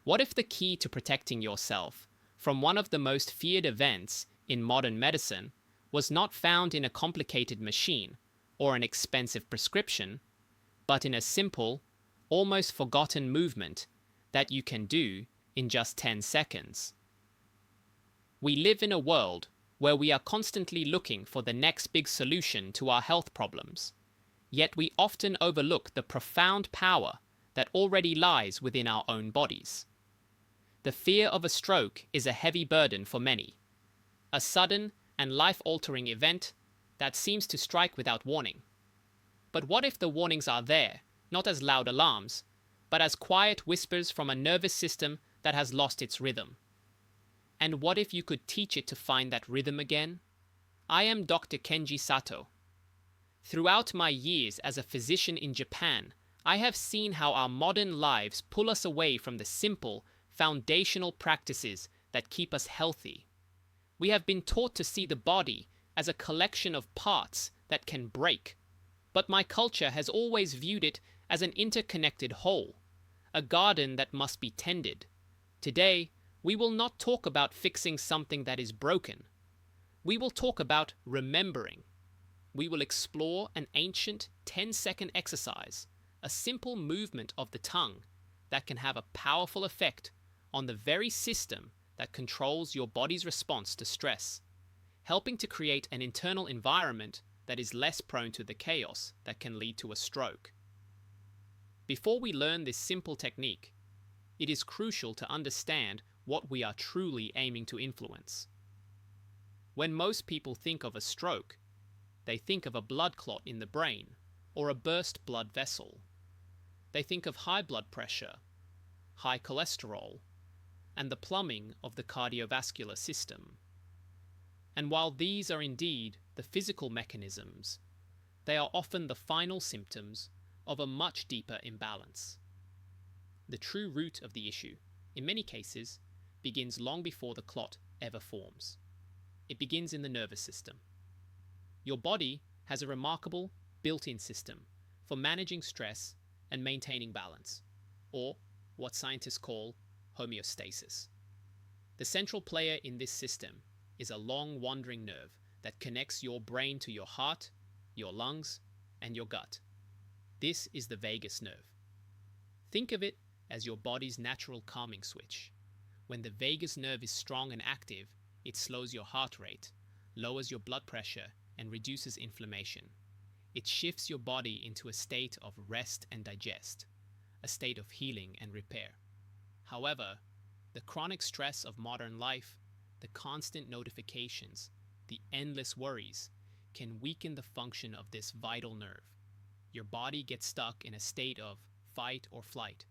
What if the key to protecting yourself from one of the most feared events in modern medicine was not found in a complicated machine or an expensive prescription, but in a simple, almost forgotten movement that you can do in just 10 seconds? We live in a world where we are constantly looking for the next big solution to our health problems, yet we often overlook the profound power that already lies within our own bodies. The fear of a stroke is a heavy burden for many, a sudden and life-altering event that seems to strike without warning. But what if the warnings are there, not as loud alarms, but as quiet whispers from a nervous system that has lost its rhythm? And what if you could teach it to find that rhythm again? I am Dr. Kenji Sato. Throughout my years as a physician in Japan, I have seen how our modern lives pull us away from the simple, foundational practices that keep us healthy. We have been taught to see the body as a collection of parts that can break, but my culture has always viewed it as an interconnected whole, a garden that must be tended. Today, we will not talk about fixing something that is broken. We will talk about remembering. We will explore an ancient 10-second exercise, a simple movement of the tongue that can have a powerful effect on the very system that controls your body's response to stress, helping to create an internal environment that is less prone to the chaos that can lead to a stroke. Before we learn this simple technique, it is crucial to understand what we are truly aiming to influence. When most people think of a stroke, they think of a blood clot in the brain or a burst blood vessel. They think of high blood pressure, high cholesterol, and the plumbing of the cardiovascular system. And while these are indeed the physical mechanisms, they are often the final symptoms of a much deeper imbalance. The true root of the issue, in many cases, begins long before the clot ever forms. It begins in the nervous system. Your body has a remarkable built-in system for managing stress and maintaining balance, or what scientists call homeostasis. The central player in this system is a long wandering nerve that connects your brain to your heart, your lungs, and your gut. This is the vagus nerve. Think of it as your body's natural calming switch. When the vagus nerve is strong and active, it slows your heart rate, lowers your blood pressure, and reduces inflammation. It shifts your body into a state of rest and digest, a state of healing and repair. However, the chronic stress of modern life, the constant notifications, the endless worries, can weaken the function of this vital nerve. Your body gets stuck in a state of fight or flight,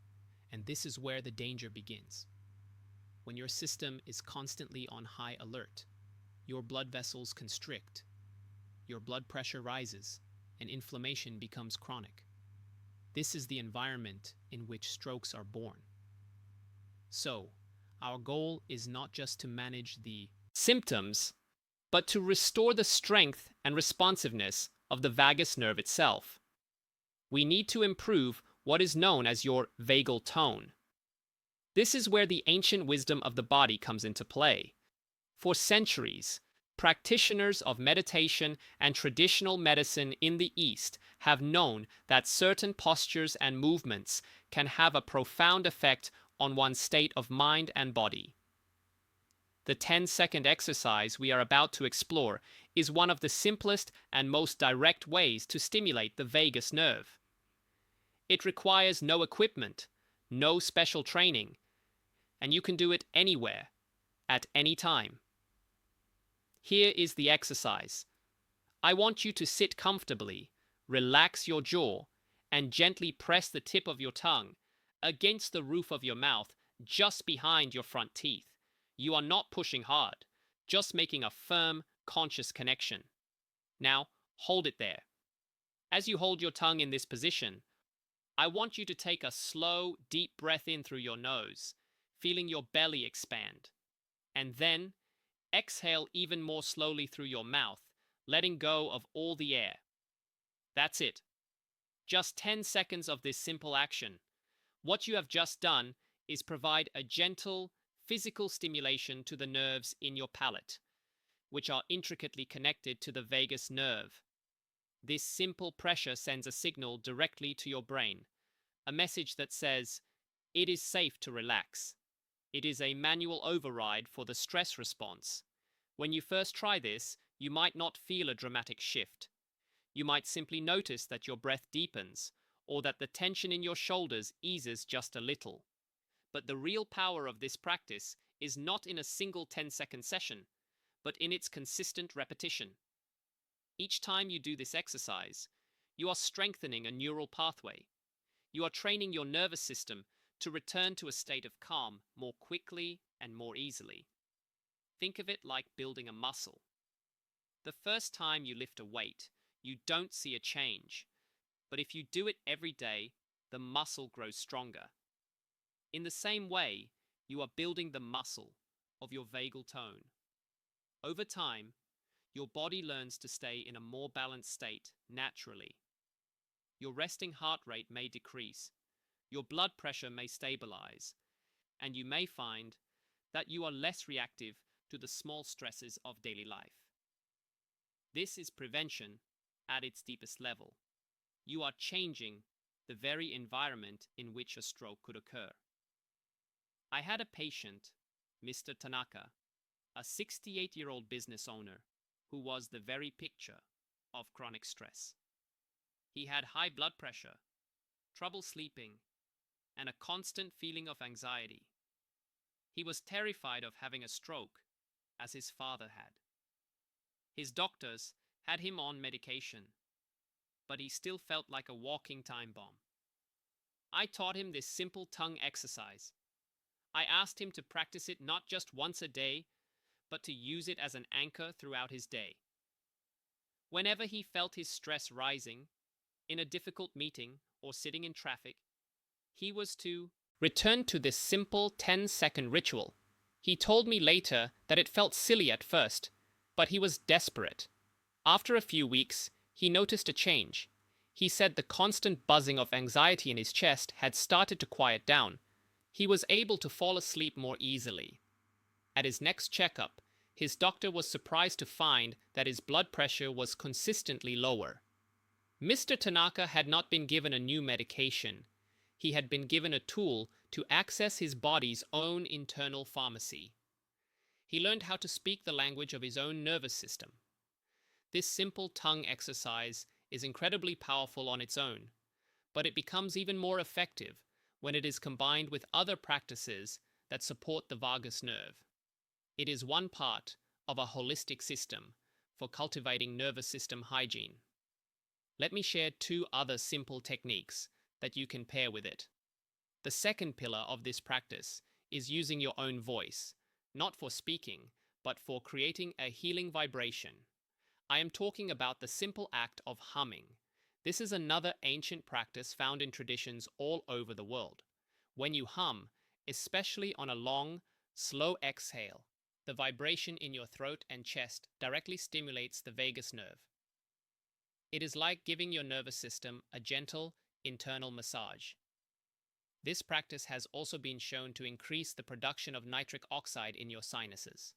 and this is where the danger begins. When your system is constantly on high alert, your blood vessels constrict, your blood pressure rises, and inflammation becomes chronic. This is the environment in which strokes are born. So, our goal is not just to manage the symptoms, but to restore the strength and responsiveness of the vagus nerve itself. We need to improve what is known as your vagal tone. This is where the ancient wisdom of the body comes into play. For centuries, practitioners of meditation and traditional medicine in the East have known that certain postures and movements can have a profound effect on one's state of mind and body. The 10-second exercise we are about to explore is one of the simplest and most direct ways to stimulate the vagus nerve. It requires no equipment, no special training, and you can do it anywhere, at any time. Here is the exercise. I want you to sit comfortably, relax your jaw, and gently press the tip of your tongue against the roof of your mouth, just behind your front teeth. You are not pushing hard, just making a firm, conscious connection. Now, hold it there. As you hold your tongue in this position, I want you to take a slow, deep breath in through your nose, feeling your belly expand. And then, exhale even more slowly through your mouth, letting go of all the air. That's it. Just 10 seconds of this simple action. What you have just done is provide a gentle, physical stimulation to the nerves in your palate, which are intricately connected to the vagus nerve. This simple pressure sends a signal directly to your brain, a message that says, it is safe to relax. It is a manual override for the stress response. When you first try this, you might not feel a dramatic shift. You might simply notice that your breath deepens, or that the tension in your shoulders eases just a little. But the real power of this practice is not in a single 10-second session, but in its consistent repetition. Each time you do this exercise, you are strengthening a neural pathway. You are training your nervous system to return to a state of calm more quickly and more easily. Think of it like building a muscle. The first time you lift a weight, you don't see a change. But if you do it every day, the muscle grows stronger. In the same way, you are building the muscle of your vagal tone. Over time, your body learns to stay in a more balanced state naturally. Your resting heart rate may decrease, your blood pressure may stabilize, and you may find that you are less reactive to the small stresses of daily life. This is prevention at its deepest level. You are changing the very environment in which a stroke could occur. I had a patient, Mr. Tanaka, a 68-year-old business owner who was the very picture of chronic stress. He had high blood pressure, trouble sleeping, and a constant feeling of anxiety. He was terrified of having a stroke, as his father had. His doctors had him on medication, but he still felt like a walking time bomb. I taught him this simple tongue exercise. I asked him to practice it not just once a day, but to use it as an anchor throughout his day. Whenever he felt his stress rising, in a difficult meeting or sitting in traffic, he was to return to this simple 10-second ritual. He told me later that it felt silly at first, but he was desperate. After a few weeks, he noticed a change. He said the constant buzzing of anxiety in his chest had started to quiet down. He was able to fall asleep more easily. At his next checkup, his doctor was surprised to find that his blood pressure was consistently lower. Mr. Tanaka had not been given a new medication. He had been given a tool to access his body's own internal pharmacy. He learned how to speak the language of his own nervous system. This simple tongue exercise is incredibly powerful on its own, but it becomes even more effective when it is combined with other practices that support the vagus nerve. It is one part of a holistic system for cultivating nervous system hygiene. Let me share 2 other simple techniques that you can pair with it. The second pillar of this practice is using your own voice, not for speaking, but for creating a healing vibration. I am talking about the simple act of humming. This is another ancient practice found in traditions all over the world. When you hum, especially on a long, slow exhale, the vibration in your throat and chest directly stimulates the vagus nerve. It is like giving your nervous system a gentle, internal massage. This practice has also been shown to increase the production of nitric oxide in your sinuses,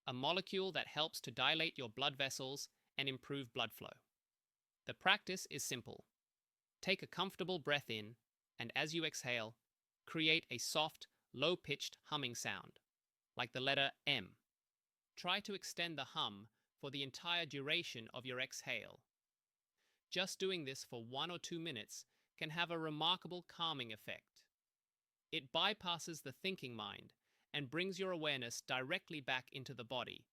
a molecule that helps to dilate your blood vessels and improve blood flow. The practice is simple. Take a comfortable breath in, and as you exhale, create a soft, low-pitched humming sound, like the letter M. Try to extend the hum for the entire duration of your exhale. Just doing this for 1 or 2 minutes can have a remarkable calming effect. It bypasses the thinking mind and brings your awareness directly back into the body,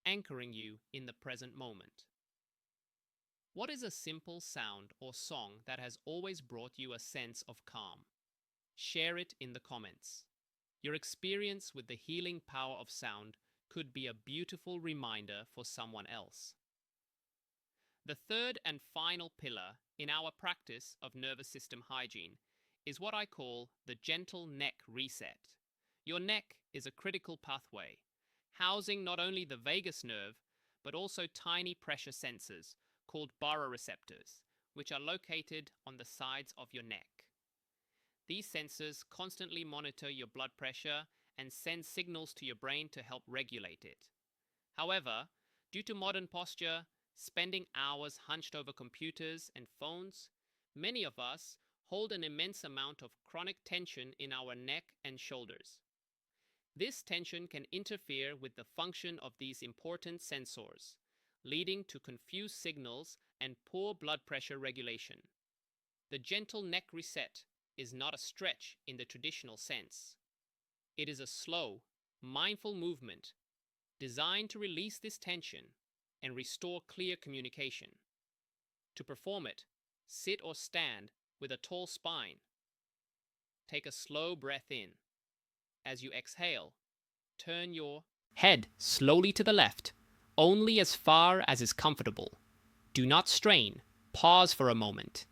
anchoring you in the present moment. What is a simple sound or song that has always brought you a sense of calm? Share it in the comments. Your experience with the healing power of sound could be a beautiful reminder for someone else. The third and final pillar in our practice of nervous system hygiene is what I call the gentle neck reset. Your neck is a critical pathway, housing not only the vagus nerve, but also tiny pressure sensors called baroreceptors, which are located on the sides of your neck. These sensors constantly monitor your blood pressure and send signals to your brain to help regulate it. However, due to modern posture, spending hours hunched over computers and phones, many of us hold an immense amount of chronic tension in our neck and shoulders. This tension can interfere with the function of these important sensors, leading to confused signals and poor blood pressure regulation. The gentle neck reset is not a stretch in the traditional sense. It is a slow, mindful movement designed to release this tension and restore clear communication. To perform it, sit or stand with a tall spine. Take a slow breath in. As you exhale, turn your head slowly to the left, only as far as is comfortable. Do not strain. Pause for a moment.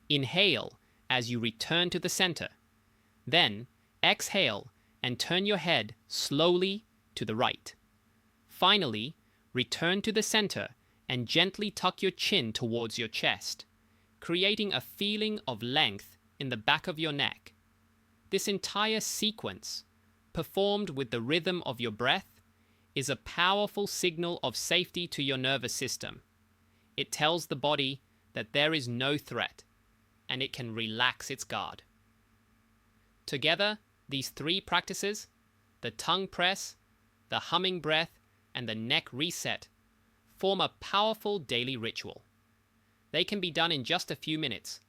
Inhale as you return to the center. Then, exhale and turn your head slowly to the right. Finally, return to the center and gently tuck your chin towards your chest, creating a feeling of length in the back of your neck. This entire sequence, performed with the rhythm of your breath, is a powerful signal of safety to your nervous system. It tells the body that there is no threat, and it can relax its guard. Together, these three practices, the tongue press, the humming breath, and the neck reset, form a powerful daily ritual. They can be done in just a few minutes,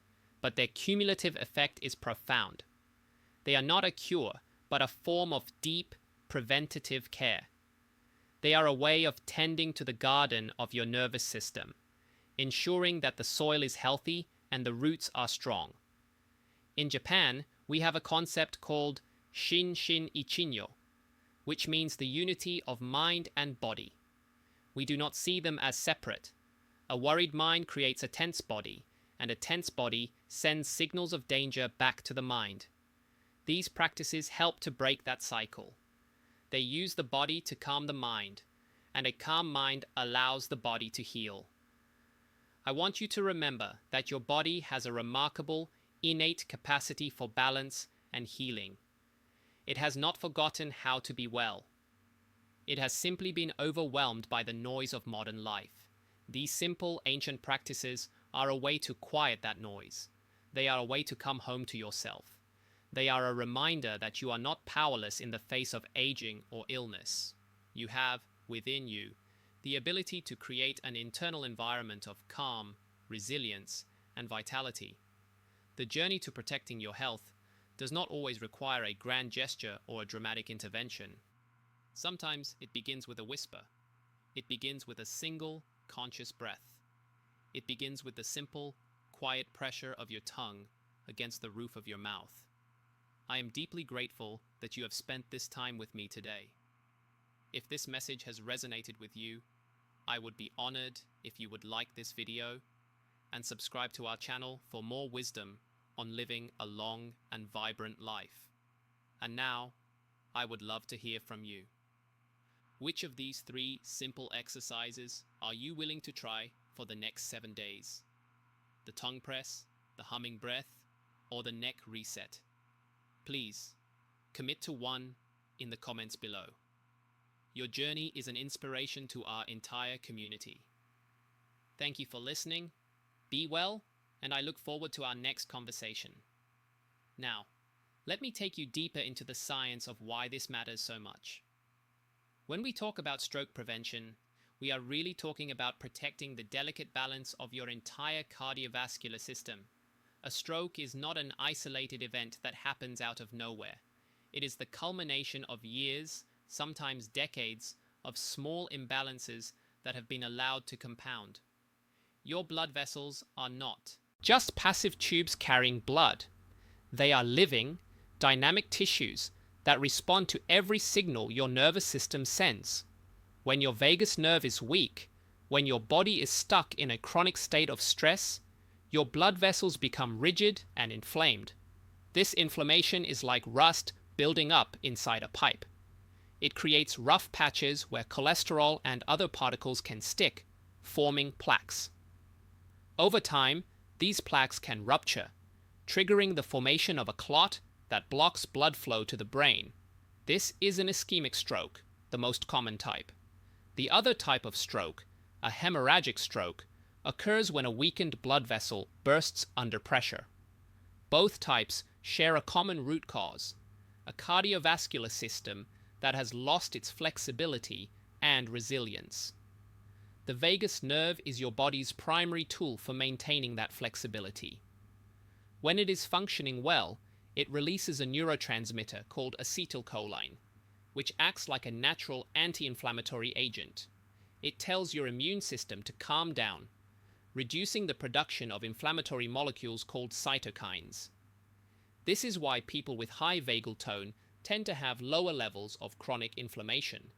but their cumulative effect is profound. They are not a cure, but a form of deep, preventative care. They are a way of tending to the garden of your nervous system, ensuring that the soil is healthy and the roots are strong. In Japan, we have a concept called Shin Shin Ichinyo, which means the unity of mind and body. We do not see them as separate. A worried mind creates a tense body, and a tense body sends signals of danger back to the mind. These practices help to break that cycle. They use the body to calm the mind, and a calm mind allows the body to heal. I want you to remember that your body has a remarkable, innate capacity for balance and healing. It has not forgotten how to be well. It has simply been overwhelmed by the noise of modern life. These simple, ancient practices are a way to quiet that noise. They are a way to come home to yourself. They are a reminder that you are not powerless in the face of aging or illness. You have, within you, the ability to create an internal environment of calm, resilience, and vitality. The journey to protecting your health does not always require a grand gesture or a dramatic intervention. Sometimes it begins with a whisper. It begins with a single, conscious breath. It begins with the simple, quiet pressure of your tongue against the roof of your mouth. I am deeply grateful that you have spent this time with me today. If this message has resonated with you, I would be honored if you would like this video and subscribe to our channel for more wisdom on living a long and vibrant life. And now, I would love to hear from you. Which of these 3 simple exercises are you willing to try for the next 7 days? The tongue press, the humming breath, or the neck reset? Please, commit to one in the comments below. Your journey is an inspiration to our entire community. Thank you for listening. Be well, and I look forward to our next conversation. Now, let me take you deeper into the science of why this matters so much. When we talk about stroke prevention, we are really talking about protecting the delicate balance of your entire cardiovascular system. A stroke is not an isolated event that happens out of nowhere. It is the culmination of years, sometimes decades, of small imbalances that have been allowed to compound. Your blood vessels are not just passive tubes carrying blood. They are living, dynamic tissues that respond to every signal your nervous system sends. When your vagus nerve is weak, when your body is stuck in a chronic state of stress, your blood vessels become rigid and inflamed. This inflammation is like rust building up inside a pipe. It creates rough patches where cholesterol and other particles can stick, forming plaques. Over time, these plaques can rupture, triggering the formation of a clot that blocks blood flow to the brain. This is an ischemic stroke, the most common type. The other type of stroke, a hemorrhagic stroke, occurs when a weakened blood vessel bursts under pressure. Both types share a common root cause, a cardiovascular system that has lost its flexibility and resilience. The vagus nerve is your body's primary tool for maintaining that flexibility. When it is functioning well, it releases a neurotransmitter called acetylcholine, which acts like a natural anti-inflammatory agent. It tells your immune system to calm down, reducing the production of inflammatory molecules called cytokines. This is why people with high vagal tone tend to have lower levels of chronic inflammation,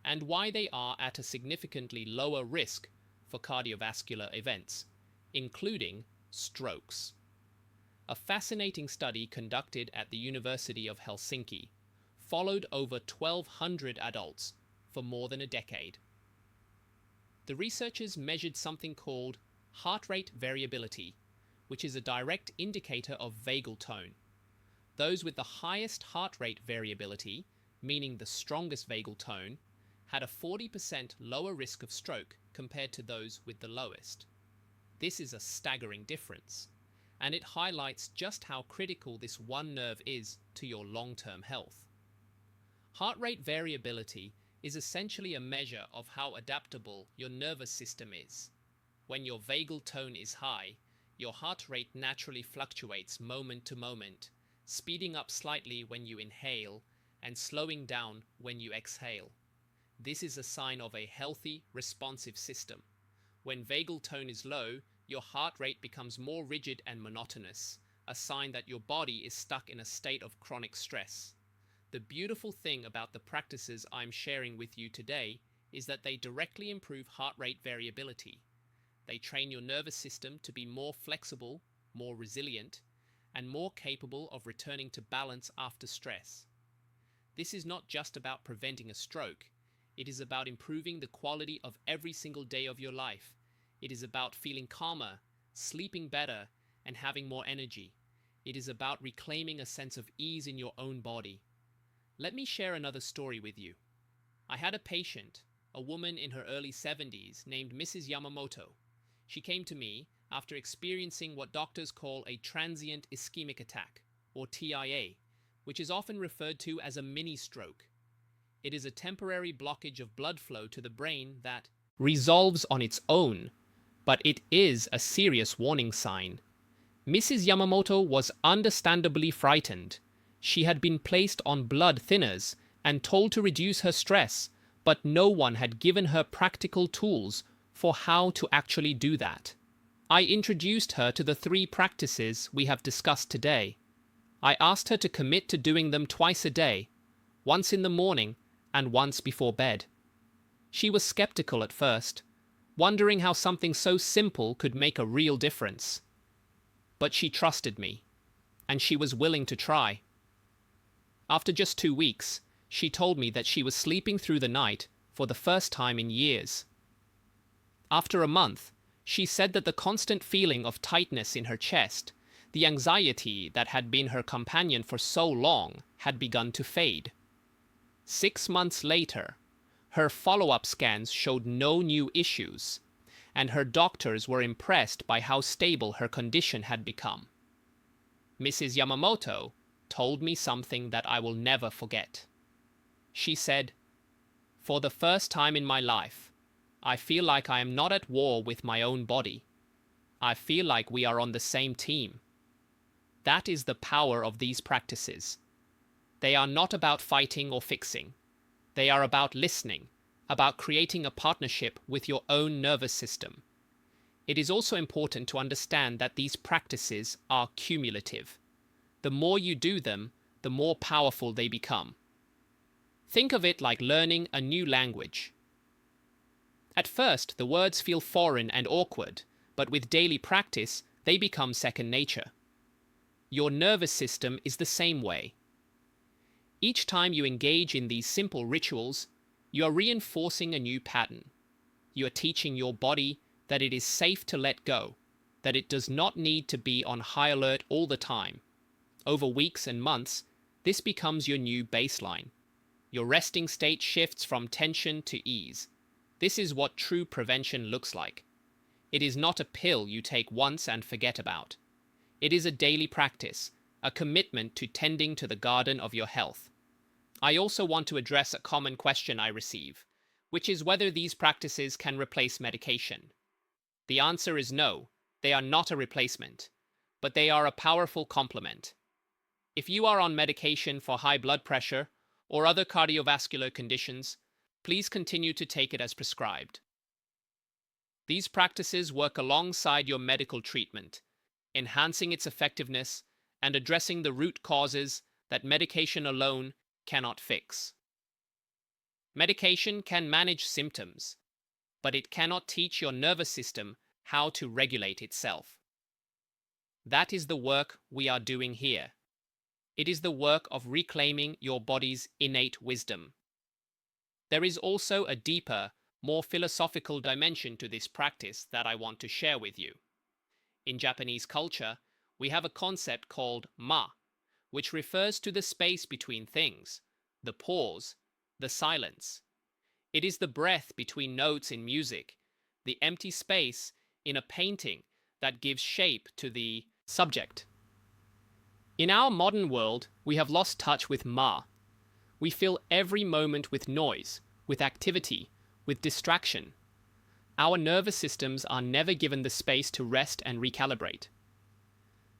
and why they are at a significantly lower risk for cardiovascular events, including strokes. A fascinating study conducted at the University of Helsinki followed over 1,200 adults for more than a decade. The researchers measured something called heart rate variability, which is a direct indicator of vagal tone. Those with the highest heart rate variability, meaning the strongest vagal tone, had a 40% lower risk of stroke compared to those with the lowest. This is a staggering difference, and it highlights just how critical this one nerve is to your long-term health. Heart rate variability is essentially a measure of how adaptable your nervous system is. When your vagal tone is high, your heart rate naturally fluctuates moment to moment, speeding up slightly when you inhale and slowing down when you exhale. This is a sign of a healthy, responsive system. When vagal tone is low, your heart rate becomes more rigid and monotonous, a sign that your body is stuck in a state of chronic stress. The beautiful thing about the practices I'm sharing with you today is that they directly improve heart rate variability. They train your nervous system to be more flexible, more resilient, and more capable of returning to balance after stress. This is not just about preventing a stroke. It is about improving the quality of every single day of your life. It is about feeling calmer, sleeping better, and having more energy. It is about reclaiming a sense of ease in your own body. Let me share another story with you. I had a patient, a woman in her early 70s named Mrs. Yamamoto. She came to me after experiencing what doctors call a transient ischemic attack, or TIA, which is often referred to as a mini-stroke. It is a temporary blockage of blood flow to the brain that resolves on its own, but it is a serious warning sign. Mrs. Yamamoto was understandably frightened. She had been placed on blood thinners and told to reduce her stress, but no one had given her practical tools for how to actually do that. I introduced her to the 3 practices we have discussed today. I asked her to commit to doing them twice a day, once in the morning and once before bed. She was skeptical at first, wondering how something so simple could make a real difference. But she trusted me, and she was willing to try. After just 2 weeks, she told me that she was sleeping through the night for the first time in years. After a month, she said that the constant feeling of tightness in her chest, the anxiety that had been her companion for so long, had begun to fade. 6 months later, her follow-up scans showed no new issues, and her doctors were impressed by how stable her condition had become. Mrs. Yamamoto told me something that I will never forget. She said, "For the first time in my life, I feel like I am not at war with my own body. I feel like we are on the same team." That is the power of these practices. They are not about fighting or fixing. They are about listening, about creating a partnership with your own nervous system. It is also important to understand that these practices are cumulative. The more you do them, the more powerful they become. Think of it like learning a new language. At first, the words feel foreign and awkward, but with daily practice, they become second nature. Your nervous system is the same way. Each time you engage in these simple rituals, you are reinforcing a new pattern. You are teaching your body that it is safe to let go, that it does not need to be on high alert all the time. Over weeks and months, this becomes your new baseline. Your resting state shifts from tension to ease. This is what true prevention looks like. It is not a pill you take once and forget about. It is a daily practice, a commitment to tending to the garden of your health. I also want to address a common question I receive, which is whether these practices can replace medication. The answer is no, they are not a replacement, but they are a powerful complement. If you are on medication for high blood pressure or other cardiovascular conditions, please continue to take it as prescribed. These practices work alongside your medical treatment, enhancing its effectiveness and addressing the root causes that medication alone cannot fix. Medication can manage symptoms, but it cannot teach your nervous system how to regulate itself. That is the work we are doing here. It is the work of reclaiming your body's innate wisdom. There is also a deeper, more philosophical dimension to this practice that I want to share with you. In Japanese culture, we have a concept called ma, which refers to the space between things, the pause, the silence. It is the breath between notes in music, the empty space in a painting that gives shape to the subject. In our modern world, we have lost touch with ma. We fill every moment with noise, with activity, with distraction. Our nervous systems are never given the space to rest and recalibrate.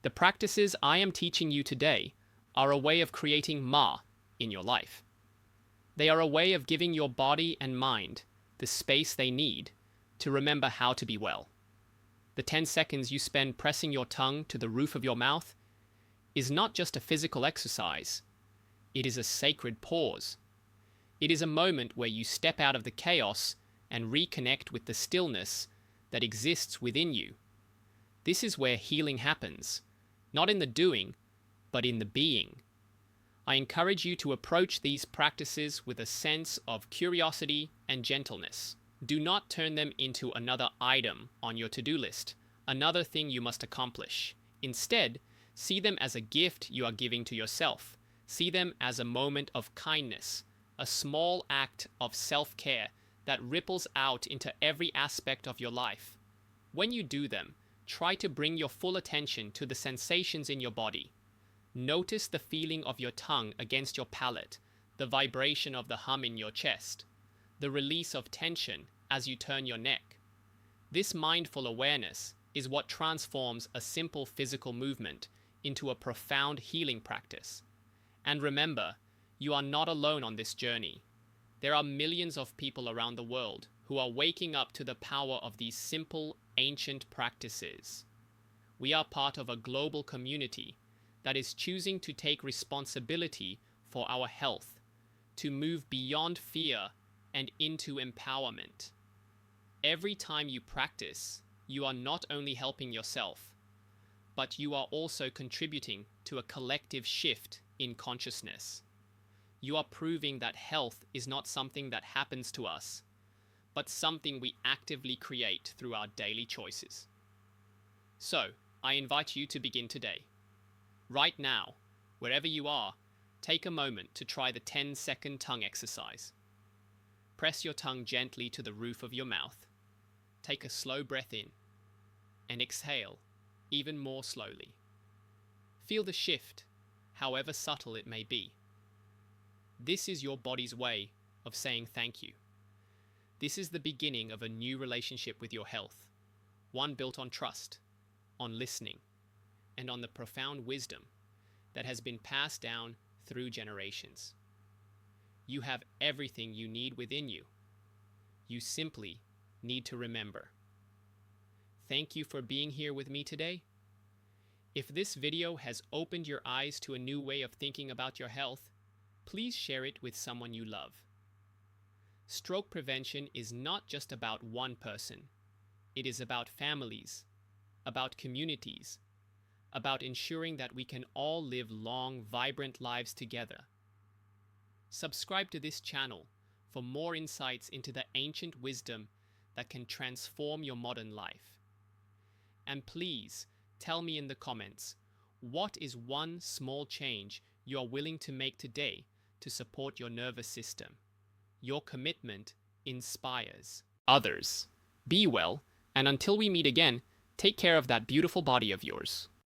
The practices I am teaching you today are a way of creating ma in your life. They are a way of giving your body and mind the space they need to remember how to be well. The 10 seconds you spend pressing your tongue to the roof of your mouth is not just a physical exercise. It is a sacred pause. It is a moment where you step out of the chaos and reconnect with the stillness that exists within you. This is where healing happens, not in the doing, but in the being. I encourage you to approach these practices with a sense of curiosity and gentleness. Do not turn them into another item on your to-do list, another thing you must accomplish. Instead, see them as a gift you are giving to yourself. See them as a moment of kindness, a small act of self-care that ripples out into every aspect of your life. When you do them, try to bring your full attention to the sensations in your body. Notice the feeling of your tongue against your palate, the vibration of the hum in your chest, the release of tension as you turn your neck. This mindful awareness is what transforms a simple physical movement into a profound healing practice. And remember, you are not alone on this journey. There are millions of people around the world who are waking up to the power of these simple, ancient practices. We are part of a global community that is choosing to take responsibility for our health, to move beyond fear and into empowerment. Every time you practice, you are not only helping yourself, but you are also contributing to a collective shift in consciousness. You are proving that health is not something that happens to us, but something we actively create through our daily choices. So, I invite you to begin today. Right now, wherever you are, take a moment to try the 10-second tongue exercise. Press your tongue gently to the roof of your mouth. Take a slow breath in and exhale even more slowly. Feel the shift, however subtle it may be. This is your body's way of saying thank you. This is the beginning of a new relationship with your health, one built on trust, on listening, and on the profound wisdom that has been passed down through generations. You have everything you need within you. You simply need to remember. Thank you for being here with me today. If this video has opened your eyes to a new way of thinking about your health, please share it with someone you love. Stroke prevention is not just about one person. It is about families, about communities, about ensuring that we can all live long, vibrant lives together. Subscribe to this channel for more insights into the ancient wisdom that can transform your modern life. And please tell me in the comments, what is one small change you are willing to make today to support your nervous system? Your commitment inspires others. Be well, and until we meet again, take care of that beautiful body of yours.